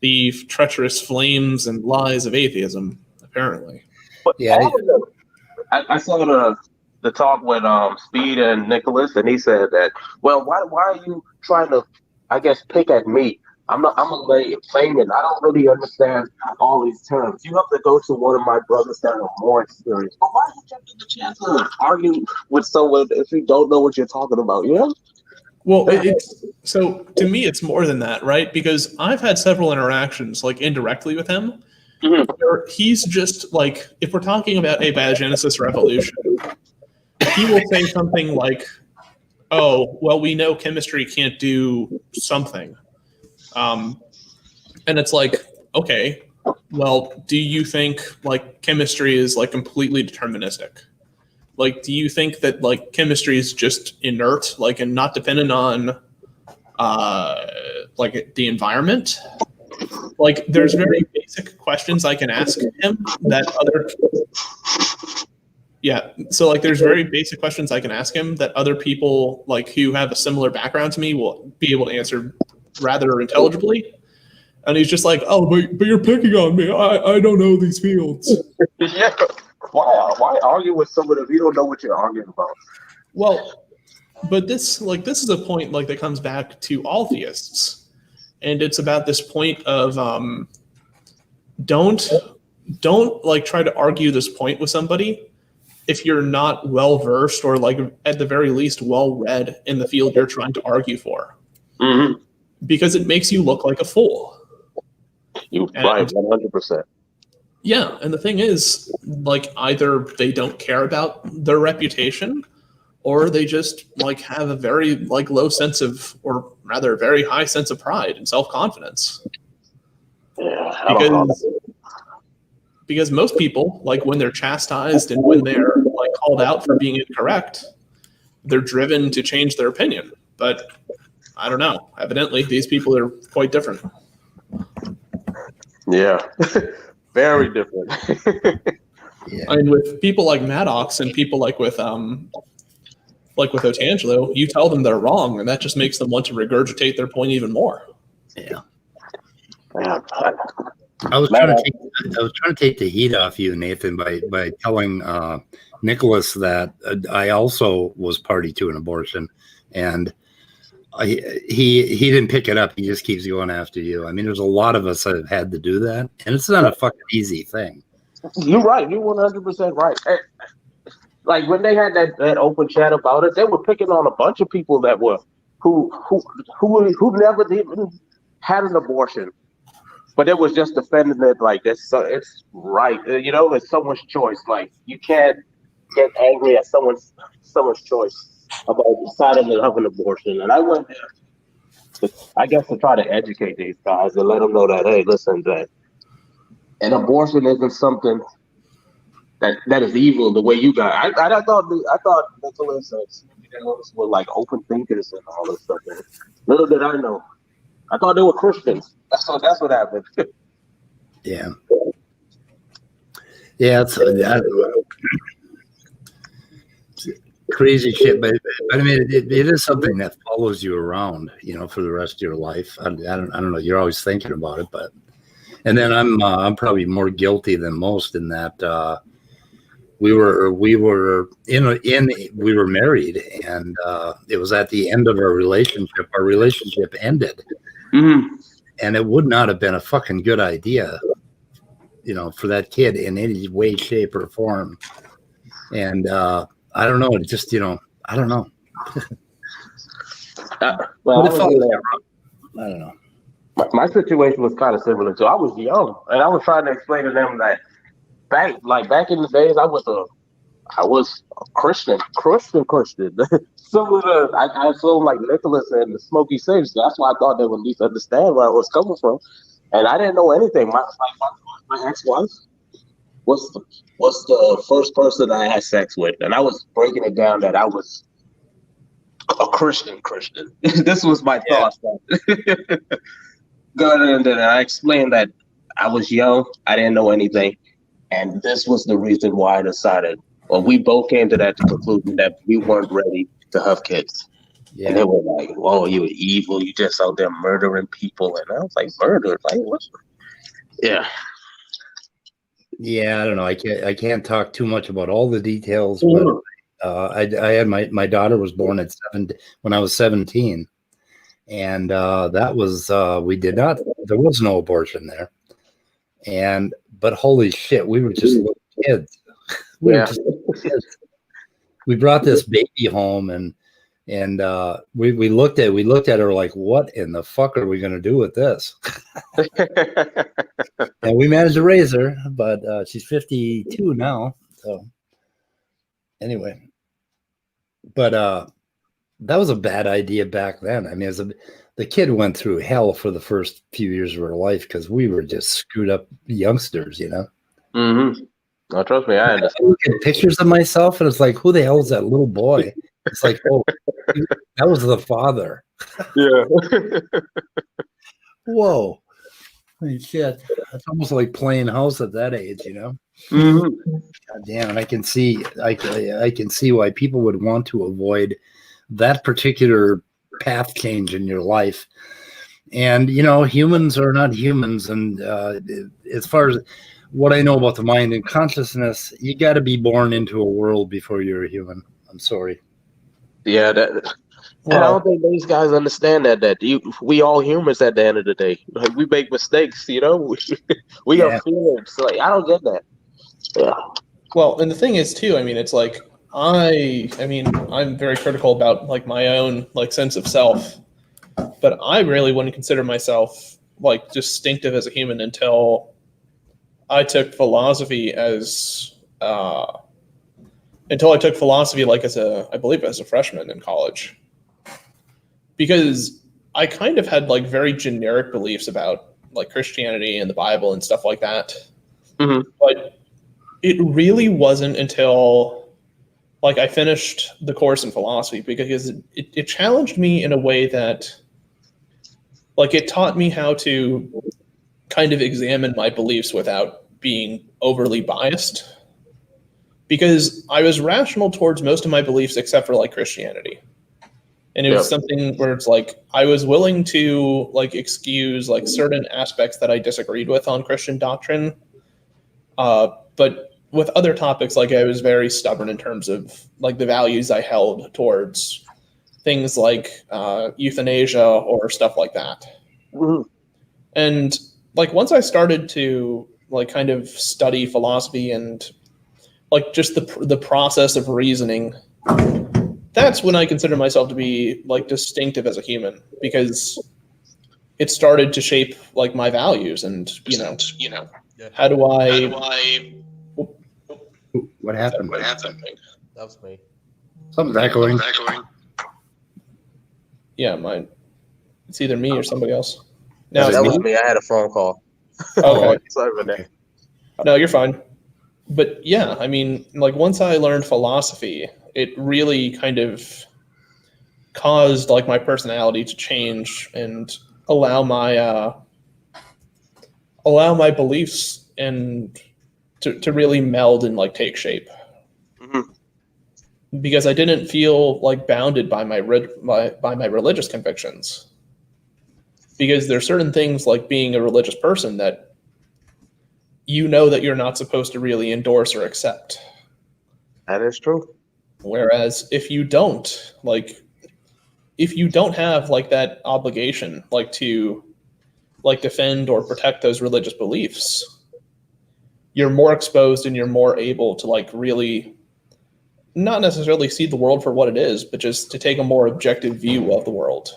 the treacherous flames and lies of atheism, apparently. But Yeah, I saw the talk with Speed and Nicholas, and he said that, well, why are you trying to, I guess, pick at me? I'm a layman. I don't really understand all these terms. You have to go to one of my brothers that are more experienced. But why are you taking the chance to argue with someone if you don't know what you're talking about? You know? Well, so to me, it's more than that, right? Because I've had several interactions, like indirectly with him, where he's just like, if we're talking about abiogenesis revolution, he will say something like, "Oh, well, we know chemistry can't do something," and it's like, okay, well, do you think like chemistry is like completely deterministic? Like, do you think that like chemistry is just inert, like, and not dependent on like the environment? Like, there's very basic questions I can ask him that there's very basic questions I can ask him that other people like who have a similar background to me will be able to answer rather intelligibly. And he's just like, "Oh, but you're picking on me. I don't know these fields." Yeah. Why argue with someone if you don't know what you're arguing about? Well, but this is a point like that comes back to all theists, and it's about this point of don't like try to argue this point with somebody if you're not well versed or like at the very least well read in the field you're trying to argue for, because it makes you look like a fool. You're right, 100%. Yeah, and the thing is, like, either they don't care about their reputation, or they just like have a very like low sense of, or rather, very high sense of pride and self-confidence. Yeah, because most people, like when they're chastised and when they're like called out for being incorrect, they're driven to change their opinion. But I don't know. Evidently, these people are quite different. Yeah. Very different. yeah. I mean, with people like Maddox and people like with Otangelo, you tell them they're wrong, and that just makes them want to regurgitate their point even more. Yeah. Yeah. I was trying to take the heat off you, Nathan, by telling Nicholas that I also was party to an abortion, and he didn't pick it up. He just keeps going after you. I mean, there's a lot of us that have had to do that, and it's not a fucking easy thing. You're right. You're 100% right. Like when they had that open chat about it, they were picking on a bunch of people that were who never even had an abortion, but it was just defending it like this. So it's right. You know, it's someone's choice. Like you can't get angry at someone's choice about deciding to have an abortion. And I went there, I guess, to try to educate these guys and let them know that, hey, listen, that an abortion isn't something that is evil the way you got. I thought Nicholas and Nicholas were like open thinkers and all this stuff. Man. Little did I know. I thought they were Christians. That's what happened. Yeah. Yeah, it's crazy shit, but I mean, it is something that follows you around, you know, for the rest of your life. I don't know. You're always thinking about it, but and then I'm probably more guilty than most in that we were married, and it was at the end of our relationship. Our relationship ended, and it would not have been a fucking good idea, for that kid in any way, shape, or form. And I don't know. It just, I don't know. Well, I don't know. my situation was kind of similar too. I was young, and I was trying to explain to them that back in the days, I was a Christian. Similar to I assume like Nicholas and the Smoky Six. That's why I thought they would at least understand where I was coming from, and I didn't know anything. My ex-wife was the first person I had sex with, and I was breaking it down that I was a Christian. This was my thoughts. And then I explained that I was young, I didn't know anything, and this was the reason why I decided. Well, we both came to that conclusion that we weren't ready to have kids. Yeah. And they were like, "Oh, you were evil. You just out there murdering people." And I was like, "Murder? Like what?" Yeah. Yeah, I don't know. I can't talk too much about all the details, but I had my daughter was born at when I was 17, and that was there was no abortion there, but holy shit, we were just little kids. We were just little kids. We brought this baby home, and we looked at her like, what in the fuck are we going to do with this? And we managed to raise her, but she's 52 now. So anyway, but that was a bad idea back then. I mean, the kid went through hell for the first few years of her life because we were just screwed up youngsters, Mm-hmm. No, trust me, I understand. I look at pictures of myself, and it's like, who the hell is that little boy? It's like, oh, that was the father. Yeah. Whoa. Holy shit. It's almost like playing house at that age, Mm-hmm. God damn, and I can see why people would want to avoid that particular path change in your life. And humans are not humans, and as far as what I know about the mind and consciousness, you got to be born into a world before you're a human. I'm sorry. Yeah, I don't think these guys understand that we all humans at the end of the day. Like, we make mistakes, we have feelings. Like, I don't get that. Yeah. Well, and the thing is too, I mean, it's like I'm very critical about like my own like sense of self, but I really wouldn't consider myself like distinctive as a human until I took philosophy like I believe as a freshman in college, because I kind of had like very generic beliefs about like Christianity and the Bible and stuff like that. Mm-hmm. But it really wasn't until like I finished the course in philosophy, because it challenged me in a way that like it taught me how to kind of examine my beliefs without being overly biased, because I was rational towards most of my beliefs except for like Christianity. And it was something where it's like I was willing to like excuse like certain aspects that I disagreed with on Christian doctrine. But with other topics, like I was very stubborn in terms of like the values I held towards things like euthanasia or stuff like that. Mm-hmm. And like once I started to like kind of study philosophy and like just the process of reasoning, that's when I consider myself to be like distinctive as a human, because it started to shape like my values and how do I what happened? That was me. Something's echoing. Yeah, it's either me or somebody else. No, that was me. I had a phone call. Okay. Sorry about that. No, you're fine. But yeah, I mean, like once I learned philosophy, it really kind of caused like my personality to change and allow my beliefs and to really meld and like take shape. Mm-hmm. Because I didn't feel like bounded by my religious convictions. Because there's certain things like being a religious person that that you're not supposed to really endorse or accept. That is true. Whereas if you don't have like that obligation, like to like defend or protect those religious beliefs, you're more exposed and you're more able to like really not necessarily see the world for what it is, but just to take a more objective view of the world.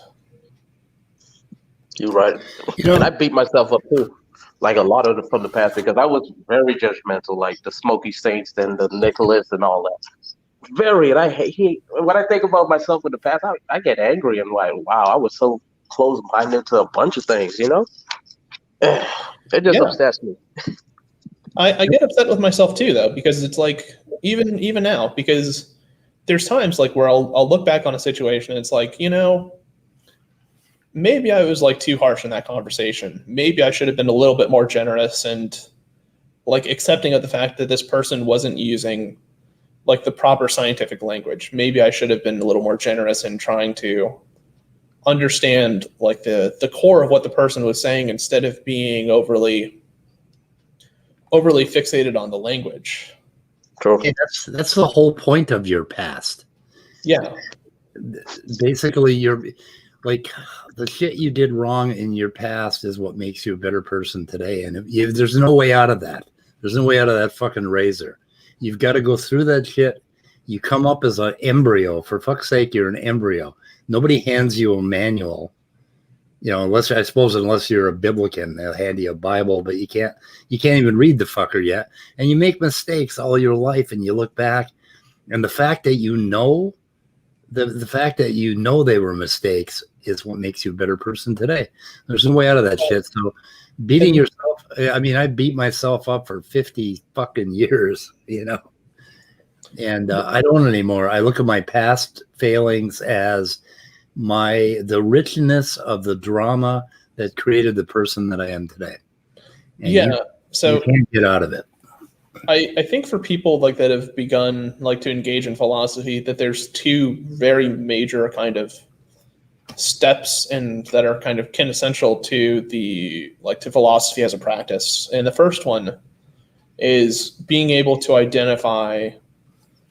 You're right. And I beat myself up too, like a lot of from the past, because I was very judgmental, like the Smoky Saints and the Nicholas and all that. Very, and I hate when I think about myself in the past. I get angry and like, wow, I was so close-minded to a bunch of things, you know. It just upsets me. I get upset with myself too, though, because it's like even now, because there's times like where I'll look back on a situation and it's like, you know, maybe I was like too harsh in that conversation. Maybe I should have been a little bit more generous and like accepting of the fact that this person wasn't using like the proper scientific language. Maybe I should have been a little more generous in trying to understand like the core of what the person was saying instead of being overly fixated on the language. True. Hey, that's the whole point of your past. Yeah. Basically, you're like the shit you did wrong in your past is what makes you a better person today. And there's no way out of that. There's no way out of that fucking razor. You've got to go through that shit. You come up as an embryo. For fuck's sake, you're an embryo. Nobody hands you a manual. You know, unless you're a Biblican, they'll hand you a Bible, but you can't even read the fucker yet. And you make mistakes all your life and you look back. And the fact that you know the fact that you know they were mistakes is what makes you a better person today. There's no way out of that shit. So beating yourself, I mean, I beat myself up for 50 fucking years, you know, and I don't anymore. I look at my past failings as the richness of the drama that created the person that I am today. And so you can't get out of it. I think for people like that have begun like to engage in philosophy, that there's two very major kind of steps and that are kind of quintessential to to philosophy as a practice. And the first one is being able to identify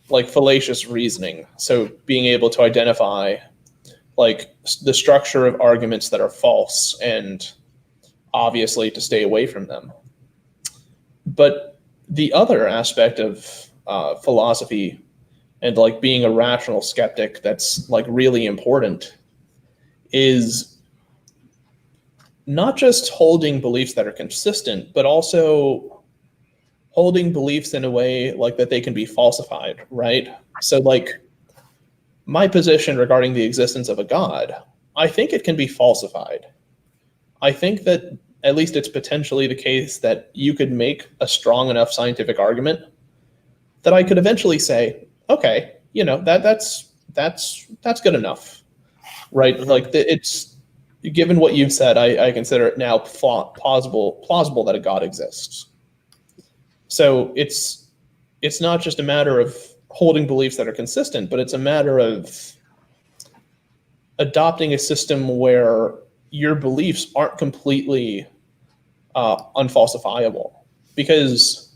like fallacious reasoning. So being able to identify like the structure of arguments that are false and obviously to stay away from them. But the other aspect of philosophy and like being a rational skeptic that's like really important is not just holding beliefs that are consistent, but also holding beliefs in a way like that they can be falsified, right? So like my position regarding the existence of a God, I think it can be falsified. I think that at least it's potentially the case that you could make a strong enough scientific argument that I could eventually say, okay, you know, that's good enough, right? Like it's given what you've said, I consider it now plausible that a God exists. So it's not just a matter of holding beliefs that are consistent, but it's a matter of adopting a system where your beliefs aren't completely unfalsifiable. Because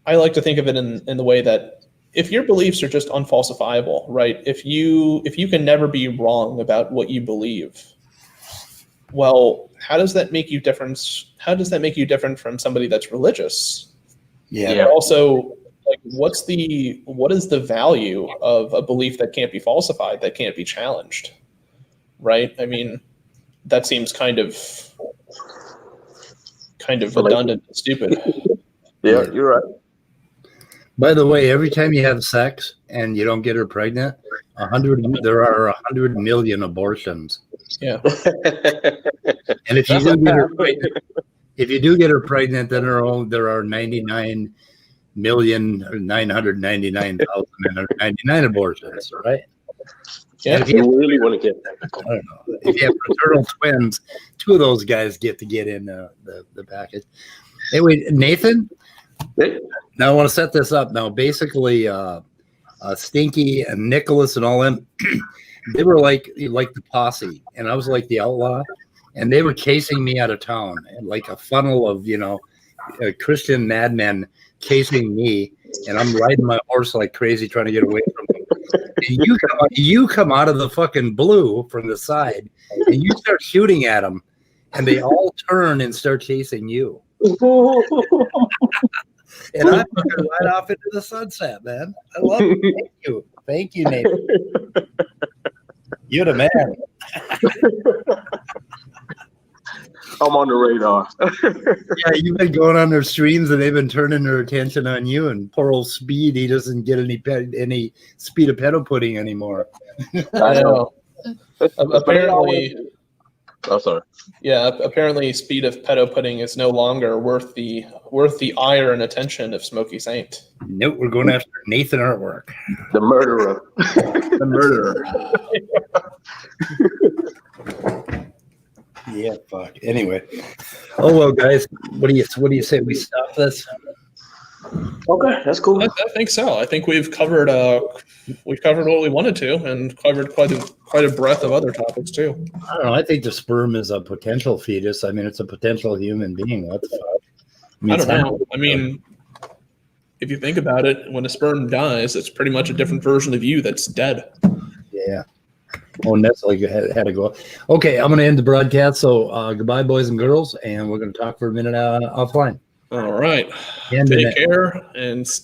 I like to think of it in the way that if your beliefs are just unfalsifiable, right? If you can never be wrong about what you believe, well, how does that make you different? How does that make you different from somebody that's religious? Yeah. Also, like, what is the value of a belief that can't be falsified, that can't be challenged, right? I mean, that seems kind of redundant and stupid. Yeah, you're right. By the way, every time you have sex and you don't get her pregnant, there are 100 million abortions. Yeah. And if you do get her pregnant, then there are 99,999,999 abortions, right? Yeah. If you really want to get I don't know. If you have fraternal twins, two of those guys get in the package. Anyway, Nathan, now I want to set this up. Now, basically, Stinky and Nicholas and all them, they were like the posse, and I was like the outlaw, and they were chasing me out of town, and like a funnel of Christian madmen chasing me, and I'm riding my horse like crazy trying to get away from him. And you come out of the fucking blue from the side, and you start shooting at them, and they all turn and start chasing you. And I took it right off into the sunset, man. I love it. Thank you, Nate. You're the man. I'm on the radar. Yeah, you've been going on their streams, and they've been turning their attention on you. And poor old Speed, he doesn't get any speed of pedal pudding anymore. I know. Apparently, I'm sorry. yeah. Apparently, speed of pedo pudding is no longer worth the ire and attention of Smokey Saint. Nope, we're going after Nathan Artwork. The murderer. The murderer. Yeah, fuck. Anyway, oh well, guys, what do you say we stop this? Okay, that's cool. I think so. I think we've covered what we wanted to, and covered quite a breadth of other topics too. I don't know. I think the sperm is a potential fetus. I mean, it's a potential human being. What the fuck? I don't know. I mean, if you think about it, when a sperm dies, it's pretty much a different version of you that's dead. Yeah. Oh, Nestle had to go. Okay, I'm going to end the broadcast. So goodbye, boys and girls, and we're going to talk for a minute offline. All right. And Take care and stay.